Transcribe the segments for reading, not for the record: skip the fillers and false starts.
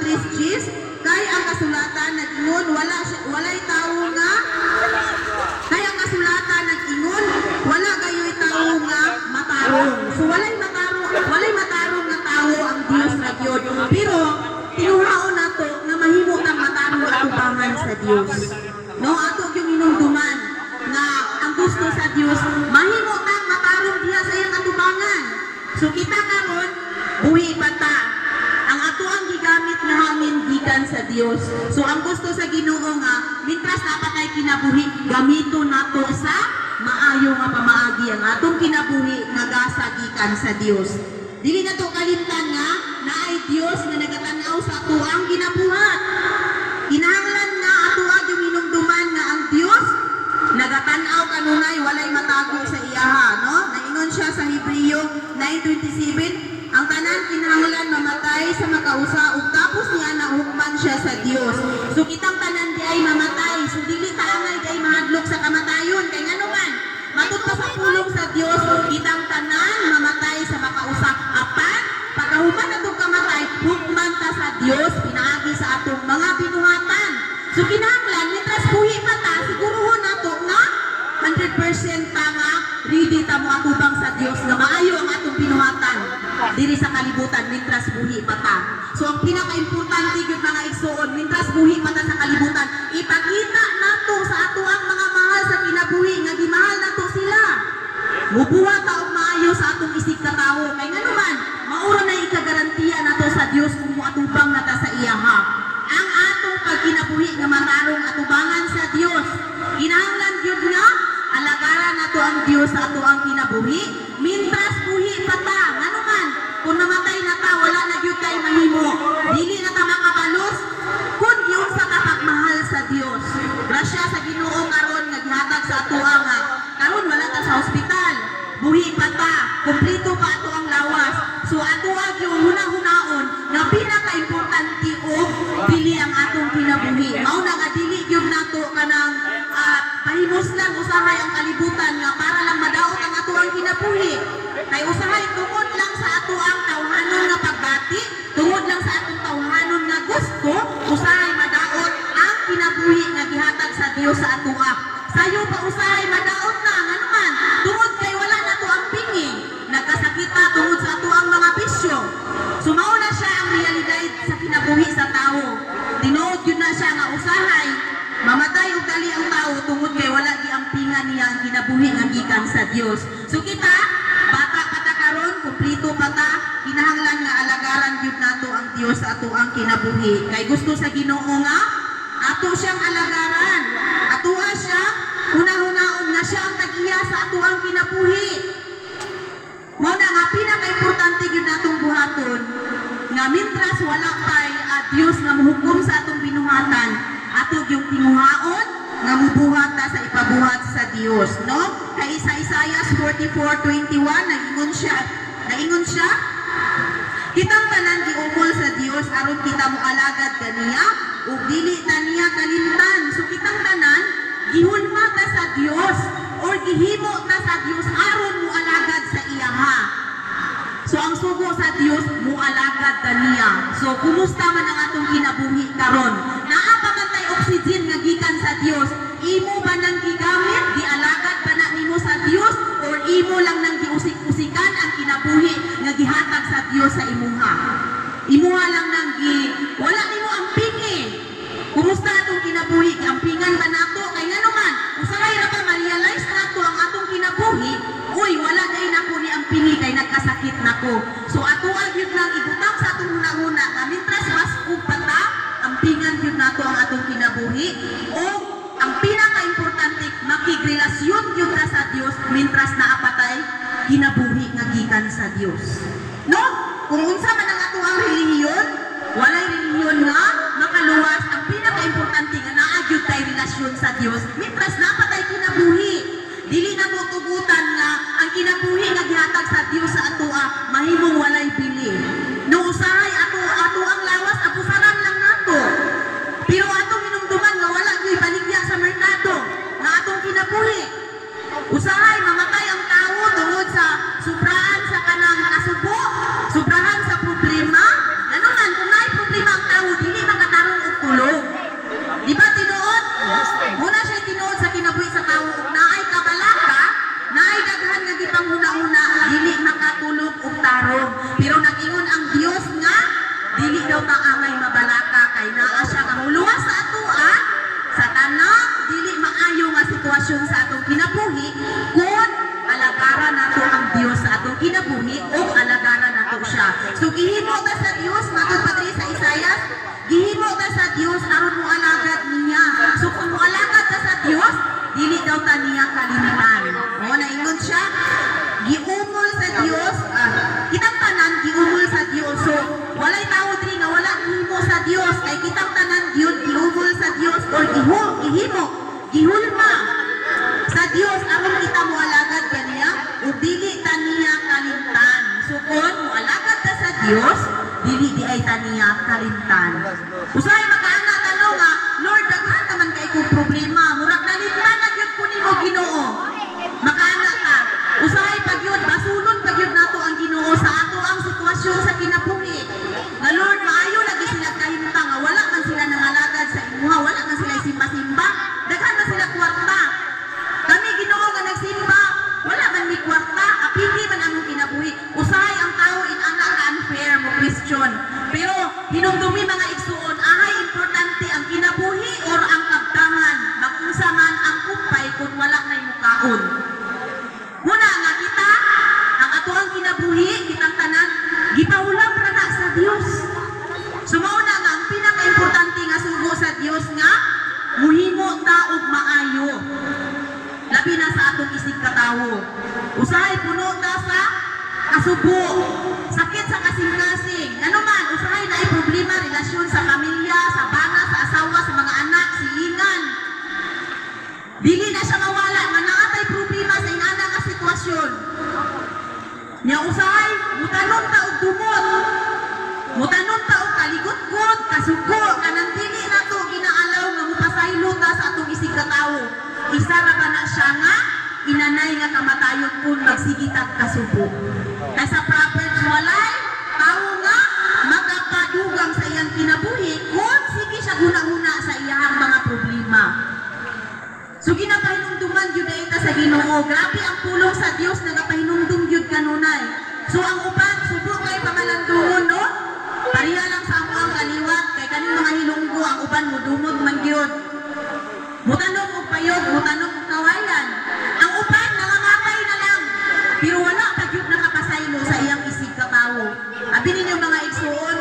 3 Gs, kay ang kasulatan nag-ingon walay tawo nga kay ang kasulatan nag-ingon wala gayoy tawo nga matarong. So walay matarong nga tawo ang Dios ra gyud. Pero tinuhaon nato nga mahimo tang matarong atubangan sa Dios. No, ato yung inumduman nga ang gusto sa Dios mahimo tang matarong diha sa iyang atubangan. So kita karon buhi pa ta. Ang ato ang gigamit nga hangin gikan sa Dios. So ang gusto sa Ginoo nga mintras napatay kinabuhi gamiton nato sa maayo nga pamaagi ang atong kinabuhi nga gasa gikan sa Dios. Dili na to kalimtan nga naay Dios nga nagatan-aw sa ato ang kinabuhat. Kinahanglan nga ato yung inumduman nga ang Dios nagatan-aw kanunay walay matago sa iyaha, no? Naingon siya sa Hebreo 9:27, ang tanan kinahanglan mamatay sa makausa ug tapos niya nahukman siya sa Dios. So kitang tanan di ay mamatay, so dili ta angay di ay mahadlok sa kamatayon kay ngano man matud pa sa pulong sa Dios kitang tanan mamatay sa makausa apan pagkahuman natong kamatay hukman ta sa Dios pinaagi sa atong mga binuhatan. So kinahanglan mitras buhi pa ta siguruhon nato nga 100% ta nga ready ta mo atubang sa Dios nga maayo ang atong binuhatan diri sa kalibutan mitras buhi pa ta. So ang pinaka-importante gyud mga igsoon mitras buhi pa ta sa kalibutan ipakita nato sa ato ang mga mahal sa kinabuhi nga gimahal nato sila. Mubuhat ta og maayo sa atong isig ka tawo kay ngano man mauro na ikagarantiya nato sa Dios kung moatubang nata sa iyaha. Ang atong pagkinabuhi nga matarong atubangan sa Dios. Kinahanglan gyud nga alagaran nato ang Dios sa ato ang kinabuhi mintras buhi pa ta. Ngano man kung namatay na ta wala na gyud kay mahimo. Dili na ta makabalos kun giunsa ka pagmahal sa Dios. Grasya sa Ginoo karon nga gihatag sa ato nga karon wala ta sa ospital. Buhi pa ta, kumpleto pa ato ang lawas. So ato yung hunahunahon nga pinaka-importante o dili ang atong kinabuhi. Mao na nga dili gyud nato kanang pahimuslan usahay ang kalibutan nga para lang madaot ang ato ang kinabuhi. Kay usahay tungod lang sa ato ang tawhanon nga pagbati, tungod lang sa atong tawhanon nga gusto, usahay madaot ang kinabuhi nga gihatag sa Dios sa ato. Sayo pa usahay madaot na ngano man tungod kay wala na to ang pinging nagkasakita tungod sa ato ang mga bisyo. Sumao na siya ang realidad sa kinabuhi sa tao. Tinuod yun na siya nga usahay mamatay og dali ang tao tungod kay wala di ang pingan niya ang kinabuhi nga gikan sa Dios. So kita bata pa ta karon kumpleto pa ta kinahanglan nga alagaran gyud nato ang Dios sa ato ang kinabuhi kay gusto sa Ginoo nga ato siyang alagaran. Atoa siya, una-unaon na siya ang tag-iya sa ato ang kinabuhi. Mao na nga pinaka-importante gyud natong buhaton nga mintras wala pay Dios nga mohukom sa atong binuhatan, ato yung tinguhaon nga mubuhat ta sa ipabuhat sa Dios, no? Kay sa Isaiah 44:21 naingon siya kitang tanan giumol sa Dios aron kita moalagad kaniya ug dili ta niya kalimtan. So kitang tanan gihulma ta sa Dios or gihimo ta sa Dios aron moalagad sa iyaha. So ang sugo sa Dios moalagad ta niya. So kumusta man ang atong kinabuhi karon? Naa pa man tay oxygen nga gikan sa Dios. Imo ba nang gigamit gialagad ba na nimo sa Dios or imo lang nang giusik-usikan ang kinabuhi nga gihatag sa Dios sa imuha? Imuha lang nang wala nimo ang pingi. Kumusta atong kinabuhi? Ampingan ba nato? Kay ngano man, usahay ra ba ma-realize nato ang atong kinabuhi? Uy, wala day nako ni ang pingi kay nagkasakit nako. So ato gyud lang ibutang sa atong hunahuna nga mintras basug pa ta, ampingan gyud nato ang atong kinabuhi o ang pinaka-importante makigrelasyon gyud ta sa Dios mintras naapatay kinabuhi nga gikan sa Dios. No? Kung unsa man ang ato ang relihiyon, walay relihiyon nga makaluwas. Ang pinaka-importante nga naa gyud tay relasyon sa Dios mintras napatay kinabuhi. Dili na mo tugutan nga ang kinabuhi nga gihatag sa Dios sa atoa mahimong walay bili. No usahay ato ang lawas apusaran lang nato. Pero atong hinumduman nga wala gyud baligya sa merkado nga atong kinabuhi. Usahay mamatay ang tawo tungod sa subraan sa kanang kasubok ta angay mabalaka kay naa siya nga muluwas sa ato sa tanang dili maayo nga sitwasyon sa atong kinabuhi kung alagaran nato ang Dios sa atong kinabuhi o alagaran nato siya. So gihimo ta sa Dios matod pa diri sa Isaias, gihimo ta sa Dios aron mo alagad niya. So kung mo alagad ta sa Dios, dili daw ta niya kalimtan. O naingon siya, giumol sa Dios, kitang tanan giumol sa Dios. So walay tao diri nga wala gihimo sa Dios kay kitang tanan gyud giumol sa Dios or gihimo gihulma sa Dios aron kita mo alagad kaniya o dili ta niya kalimtan. So kung mo alagad ta sa Dios, dili di ay ta niya kalimtan. Usahay makaana tanong nga, Lord, daghan naman kay kong problema, murag nalimtan na gyud ko nimo Ginoo. Makaana ka, usahay pag yun, basulon pag yun nato ang Ginoo sa ato ang sitwasyon sa kinabuhi. Na Lord, maayo lagi sila kahimtang nga wala man sila nangalagad sa imuha, wala man sila simba-simba, daghan man sila kwarta. Kami Ginoo nga nagsimba, wala man mi kwarta, apiki man among kinabuhi. Usahay ang tao inana ka unfair mo question. Pero hinumdumi mga igsuon, ahay importante ang kinabuhi or ang kabtangan. Mag-unsa man ang kumpay kung wala na mukaon. Muna nga kita, ang ato ang kinabuhi, kitang tanan, gipahulam na na sa Dios. Sumauna nga, ang pinaka-importante nga sugo sa Dios nga, muhimo ta og maayo. Labi na sa atong isig katawo. Usahay puno ta sa kasubo, sakit sa kasing-kasing. Ano man, usahay na ay problema, relasyon sa pamilya, sa bana, sa asawa, sa mga anak, silingan. Dili na siya mawala, manaatay problema sa inana nga sitwasyon. Nya usahay, mutanon ta og dumot. Mutanon ta og kaligot-got, kasugo, kanang dili na to ginaalaw nga mupasaylo ta sa atong isig katawo. Isa ra ba na siya nga inanay nga kamatayon kung magsigitat kasubo. Kay sa Proverbs walay tao nga makapadugang sa iyang kinabuhi kung sige siya guna-una sa iyang mga problema. So ginapahinumduman yun na ita sa Ginoo. Grabe ang pulong sa Dios na napahinumdum yun kanunay. So ang uban, subok kay pamalandungon, no? Pariya lang sa ang kaliwat, kay kaning mga hilunggo, ang uban mo dumod man yun. Mutanong o payog, mutanong o kawayan. Ang uban, nangamatay na lang. Pero wala pa yun nakapasaylo sa iyang isig katawo. Abi ninyo mga igsuon,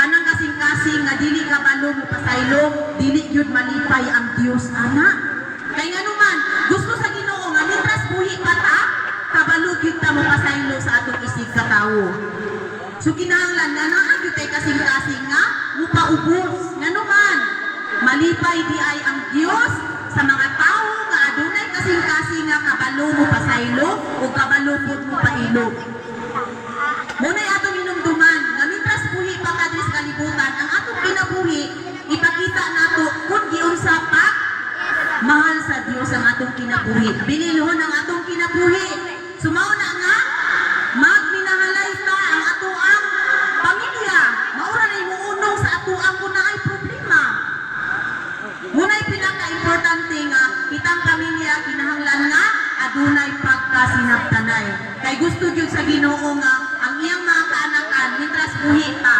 kanang kasing-kasing nga dili ka balo mo pasaylo, dili yun malipay ang Dios, anak. Kaya nga naman, gusto sa Ginoo nga, mitras buhi pa ta, kabalo yun ta mo pasaylo sa atong isig katawo. So kinahanglan nga naagyo kay kasing-kasing nga, upaubos. Nga naman, malipay di ay ang Dios sa mga tao nga adunay kasing-kasing nga kabalo mo pasaylo o kabalo po mo pailo. Muna'y atong inumduman, nga mitras buhi pa ka sa kalibutan, ang atong kinabuhi, ipakita nato kung giunsa pa, mahal sa Dios ang atong kinabuhi. Bililhon ang atong kinabuhi. Sumauna nga, magminahalay ta ang ato ang pamilya. Maura na imuunong sa ato ang kung na ay problema. Muna'y pinaka-importante nga, kitang pamilya, kinahanglan nga, adunay pagkasinabtanay. Kay gusto yun sa Ginoo nga, ang iyang mga kaanakan, mitras buhi pa,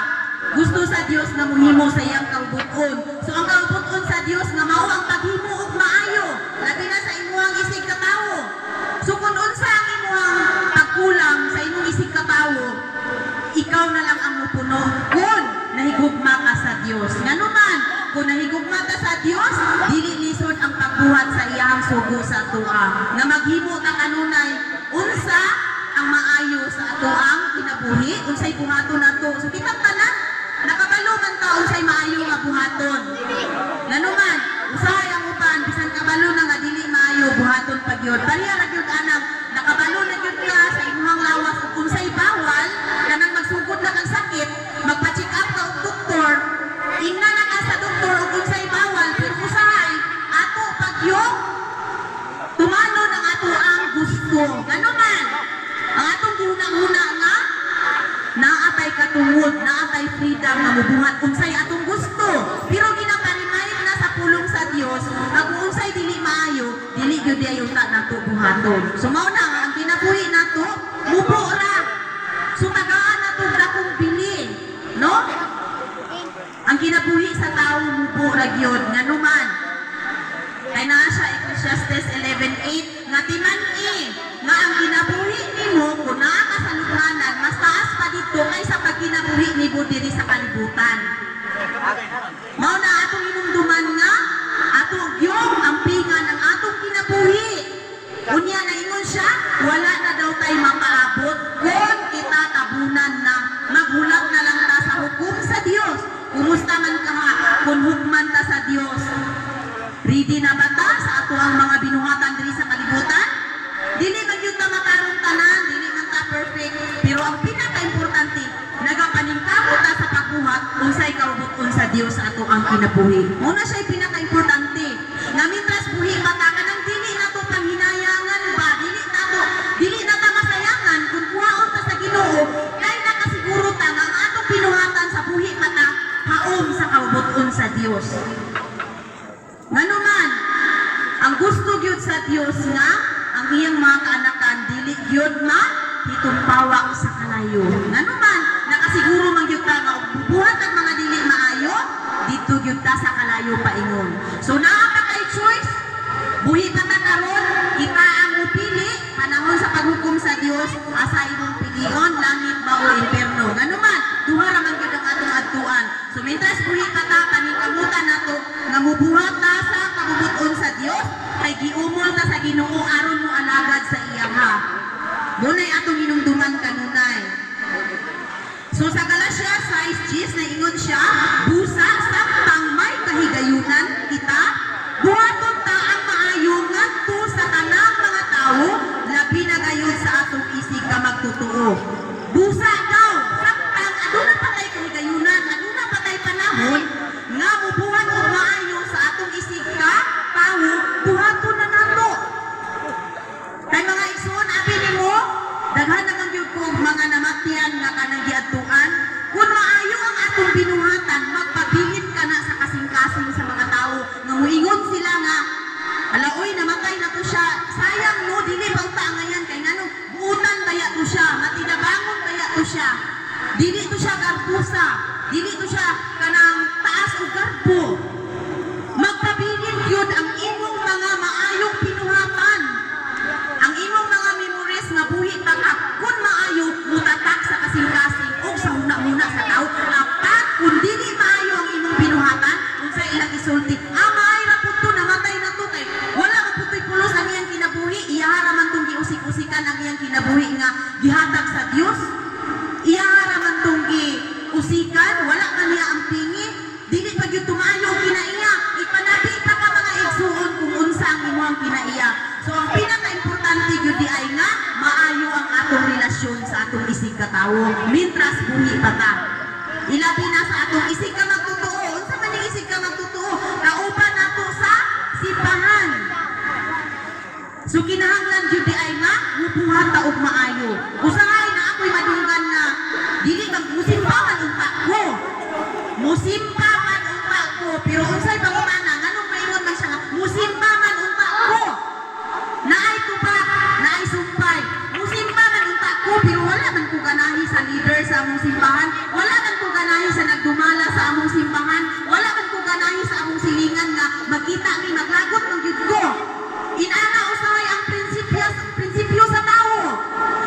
gusto sa Dios na muhimo sa iyang kaubuton. So ang kaubuton sa Dios nga mao ang paghimo og maayo, labi na sa imuhang isig katawo. So kung unsa ang imuhang pagkulang sa imong isig katawo, ikaw na lang ang mupuno kung nahigugma ka sa Dios. Ngano man, kung nahigugma ka sa Dios, dili lisod ang pagbuhat sa iyang sugo sa atoa. Nga maghimo ta kanunay unsa ang maayo sa atoang kinabuhi, unsay buhaton nato. So kitang tanan nakabalo man ta unsay maayo nga buhaton. Ngano man, usahay ang uban bisan kabalo na nga dili maayo buhaton pagyod. Bariya ra gyud anang nakabalo na gyud ka sa imong lawas ug unsay bawal kanang magsugod na kang sakit, magpa-check up ka og doktor, ingna na ka sa doktor ug unsay bawal, pero usahay ato pagyod tumano ng ato ang gusto. Ngano man, ang atong gihuna-huna nga naatay katungod, naatay freedom nga mubuhat unsay atong gusto. Pero ginaparimahit na sa pulong sa Dios, ang unsay dili maayo, dili gyud ayo ta nato buhaton. So mao na ang kinabuhi nato, mubo ra. So tagaan nato dakong bili, no? ra gyud nganuman. Kay naa siya Ecclesiastes 11:8 nga timan-i nga ang kinabuhi nimo kun naa ka sa lubnganan mas taas pa didto kaysa pag kinabuhi nimo diri sa kalibutan. Mao na atong inumduman nga atong gyud ang pingan ng atong kinabuhi. Unya na ingon siya, wala na daw tay makaabot kung kita tabunan na maghulat na lang ta sa hukom sa Dios. Kumusta man ka ha, kung hukman ta sa Dios. Ready na ba ta sa ato ang mga binuhatan diri sa kalibutan? Dili man yun ta matarong tanan, dili man ta perfect, pero ang pinaka-importante, nagapaningkamo ta sa pagbuhat unsay kaubuton sa Dios sa ato ang kinabuhi. Muna siya pinaka-importante. Nga mitras buhi mata ka nang dili na to panghinayangan ba, dili na ta masayangan kung kuhaon ta sa Ginoo, kay nakasiguro ta nga ang atong binuhatan sa buhi mata haom sa kaubuton sa Dios. Nganuman, ang gusto gyud sa Dios nga ang iyang mga kaanakan dili gyud hitumpawa sa kalayo. Nganuman, nakasiguro man gyud ta nga bubuhat ang mga dili maayo dito gyud ta sa kalayo paingon. So naa ka kay choice, buhi pa ta karon, kita ang upili panahon sa paghukom sa Dios, asa imong pilion langit ba o impierno. Nganuman, duha ra man gyud ang atong adtuan. So mintras buhi pa ta paningkamutan nato nga mubuhat ta sa kabubuton sa Dios, kay giumol ta sa Ginoo aron mo alagad sa iya ha. Dunay atong hinumduman kanunay. So sa Galatia 6:10 na ingon siya, busa samtang may kahigayunan kita, buhaton ta ang maayo ngadto sa tanang mga tawo, labi na gayon sa atong isig ka magtotoo. Busa daw samtang aduna pa tay kahigayunan, aduna pa tay panahon nga mubuhat og maayo sa atong isig ka tawo, buhaton na nato. Kay mga igsoon abi nimo, daghan naman gyud ko mga namatyan nga kanang giadtuan, kun maayo ang atong binuhatan, magpabilin ka na sa kasing-kasing sa mga tawo nga muingon sila nga ala oy namatay na to siya, sayang no dili ba ta ngayon kay nganong buutan baya to siya, matinabangon baya to siya, dili to siya garpusa, dili to siya kanang taas og garbo. Magpabilin gyud ang imong mga maayong binuhatan, ang imong mga memories nga buhi pa ka kun maayo mutatak sa kasing-kasing o sa huna-huna sa tao. Apat kun dili maayo ang imong binuhatan unsa ilang isulti, amay ra pud to namatay na to kay wala man pud pulos ang iyang kinabuhi, iyahara man tong giusik-usikan ang iyang kinabuhi nga gihatag sa Dios, iyahara man tong giusikan, wala man niya ang pingi, dili pa gyud tumayo ang kinaiya, ipanabi pa ka mga igsuon kung unsa ang imong kinaiya. So ang pinaka-importante gyud di ay nga maayo ang atong relasyon sa atong isig ka tawo mintras buhi pa ta. Ilabi na sa atong isig ka magtotoo. Unsa man ning isig ka magtotoo? Kauban nato sa simbahan. So kinahanglan gyud di ay nga mubuhat ta og maayo. Usahay na ako'y madunggan nga dili mag musimbahan unta ko. Musimbahan unta ko, pero unsay pangutana nganong maingon man siya nga musimbahan unta ko. Naay tuba, naay sumpay. Musimbahan unta ko, pero wala man ko ganahi sa leader sa among simbahan, wala man ko ganahi sa nagdumala sa among simbahan, wala man ko ganahi sa among silingan nga magkita mi maglagot ng gyud ko. Inana usahay ang prinsipyo sa tao.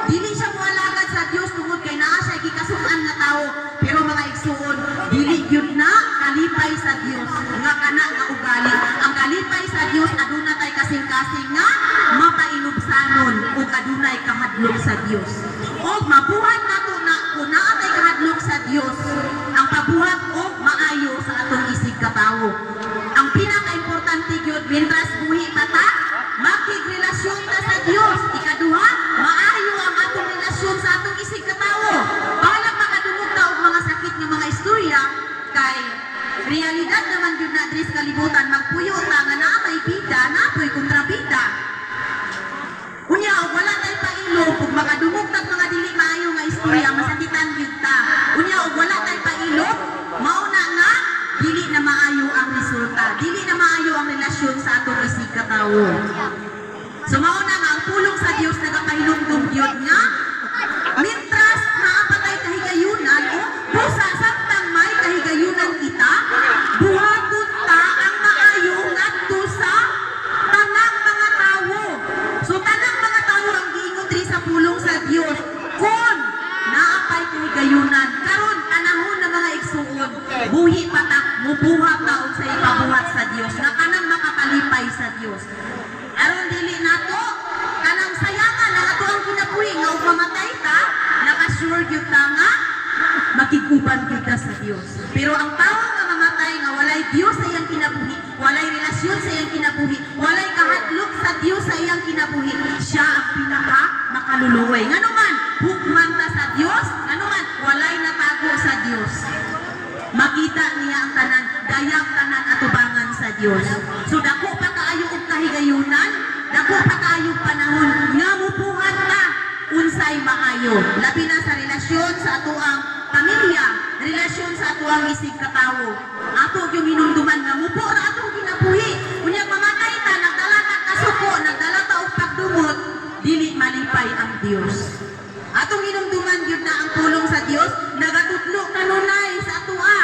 Dili siya moalagad sa Dios tungod kay naa siya gikasukan nga tao, pero mga igsuon, dili gyud na kalipay sa Dios nga kana nga ugali. Ang kalipay sa Dios aduna tay kasing-kasing nga mapainubsanon ug adunay kahadlok sa Dios. Og mabuhat nato na kun naa tay kahadlok sa Dios, ang pabuhat og maayo sa atong isig ka tawo. Ang pinaka-importante gyud mintras buhi pa ta, makigrelasyon ta sa Dios. Ikaduha, maayo ang atong relasyon sa atong isig ka tawo. Bahala makadungog ta og mga sakit nga mga istorya kay realidad naman gyud na diri sa kalibutan, magpuyo ta nga naa may bida, napoy kontrabida. Unya og wala tay pailo ug makadungog tag mga dili maayo nga istorya, masakitan gyud ta. Unya og wala tay pailo, mao na nga dili na maayo ang resulta, dili na maayo ang relasyon sa atong isig ka tawo. So mao na nga ang pulong sa Dios nagapahinumdum gyud nga mintras naapatay kahigayunan o busa samtang may kahigayunan kita, buhaton ta buhi patak mubuhat na unsay pabuhat sa Dios nga kanang makapalipay sa Dios. Aron dili nato kanang sayangan ang ato ang kinabuhi nga ug mamatay ta, naka-sure gyud ta nga makiguban gyud ta sa Dios. Pero ang tawo nga mamatay nga walay Dios sa iyang kinabuhi, walay relasyon sa iyang kinabuhi, walay kahadlok sa Dios sa iyang kinabuhi, siya ang pinaka makaluluoy. Ngano man hukman ta sa Dios, ngano man walay natago sa Dios. Makita niya ang tanan, dayang tanan atubangan sa Dios. So dako pa kaayo og kahigayunan, dako pa kaayo panahon nga mubuhat ta unsay maayo. Labi na sa relasyon sa atoang pamilya, relasyon sa atoang isig katawo. Ato yung hinumduman nga mubo ra atong kinabuhi. Unya mamatay ta, nagdala ta kasuko, nagdala ta og pagdumot, dili malipay ang Dios. Atong hinumduman gyud na ang tulong sa Dios, nagatutlo kanunay sa atoa.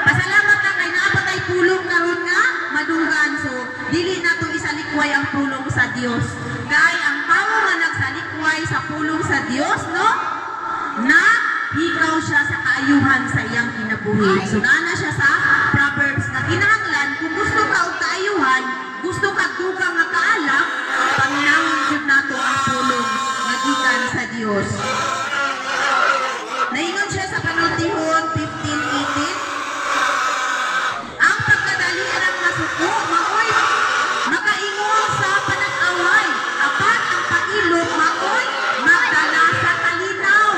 Pasalamat ta kay naa pa tay pulong karon nga madunggan, so dili nato isalikway ang pulong sa Dios. Kay ang tawo nga nagsalikway sa pulong sa Dios, no? Na hikaw siya sa kaayuhan sa iyang kinabuhi. So na siya sa Proverbs na kinahanglan kung gusto ka og kaayuhan, gusto ka dugang nga kaalak, panginahon gyud nato ang pulong nga gikan sa Dios. Naingon siya sa Panultihon 15:18. Ang pagkadali ang masuko, maoy makaingon sa panag-away, apat ang pailog, maoy magdala sa kalinaw.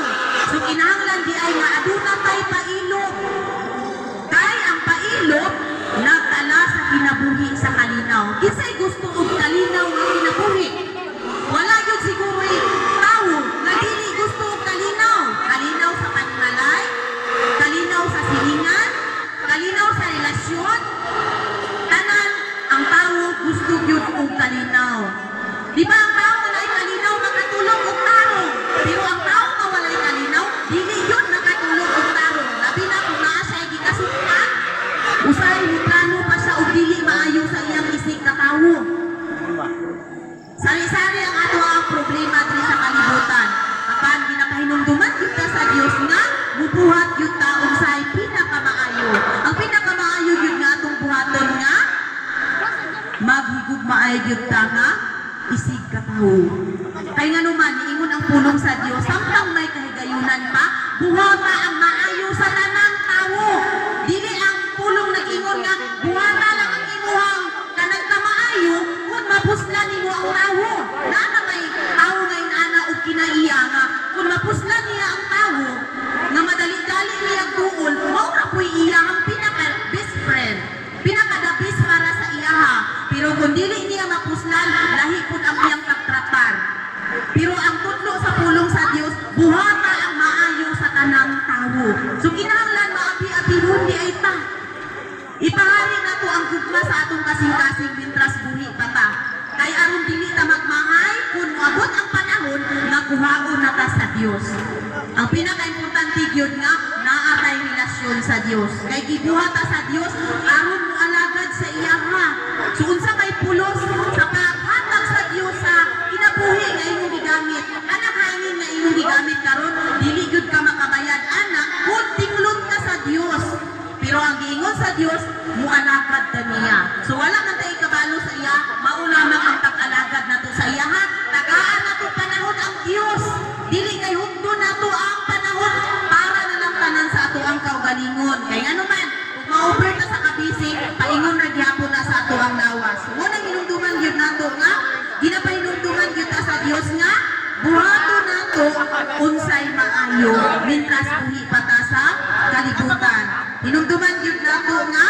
So kinahanglan di ay nga aduna tay pailog. Kay ang pailog nagdala sa kinabuhi sa kalinaw. Kisay gusto og kalinaw nga kinabuhi. Wala gyud siguro tawo nga dili gusto og kalinaw. Kalinaw sa panimalay, kalinaw sa silingan, kalinaw sa relasyon. Tanan ang tawo gusto gyud og kalinaw. Di ba ang tawo nga ay kalinaw makatulog og tarong, pero ang tawo nga walay kalinaw dili yun nakatulog og tarong. Labi na kung naa siya gikasuktan, usay mo plano pa siya og dili maayo sa iyang isig katawo. Sari-sari ang ato ang problema diri sa kalibutan. Apan ginakahinumduman gyud ta sa Dios nga mubuhat gyud ta unsay pinakamaayo. Ang pinakamaayo gyud nga atong buhaton nga maghigugmaay gyud ta nga isig katawo. Kay nganuman niingon ang pulong sa Dios samtang may kahigayunan pa, buhata ang maayo sa tanang tawo. Dili ang pulong nag-ingon nga buhata lang ang imuhang kanang kamaayo kun mapuslan nimo ang tawo. Na may tawo nga inana og kinaiya nga kun mapuslan niya ang tawo nga madali-dali niya tuol, mao ra poy iya ang pinaka best friend, pinaka the best para sa iyaha. Pero kung dili niya mapuslan, lahi pud ang iyang pagtratar. Pero ang tudlo sa pulong sa Dios, buhata ang maayo sa tanang tawo. So kinahanglan maapi-apihon di ay ta. Ipahari na to ang gugma sa atong kasing-kasing mintras buhi pa ta. Kay aron dili ta magmahay kung moabot ang panahon nga kuhaon na ta sa Dios. Ang pinaka-importante gyud nga naa tay relasyon sa Dios. Kay gibuhat ta sa Dios aron mo alagad sa iyaha. So unsa may pulos sa paghatag sa Dios sa kinabuhi nga imong gigamit, anak hangin nga imong gigamit karon, dili gyud ka makabayad anak kung tinglot ka sa Dios. Pero ang giingon sa Dios, mualagad ta niya. So wala man tay kabalo sa iya, mao lamang ang pag-alagad nato sa iya ha. Tagaan nato panahon ang Dios. Dili kay hugdo nato ang panahon para na lang tanan sa ato ang kaugalingon. Kay ano man, kung ma-over ta sa kabisi, paingon ra gyapon na sa ato ang lawas. So unang hinumduman gyud nato nga, ginapahinumduman gyud ta sa Dios nga buhato nato unsay maayo mintras buhi pa ta sa kalibutan. Hinumduman gyud nato nga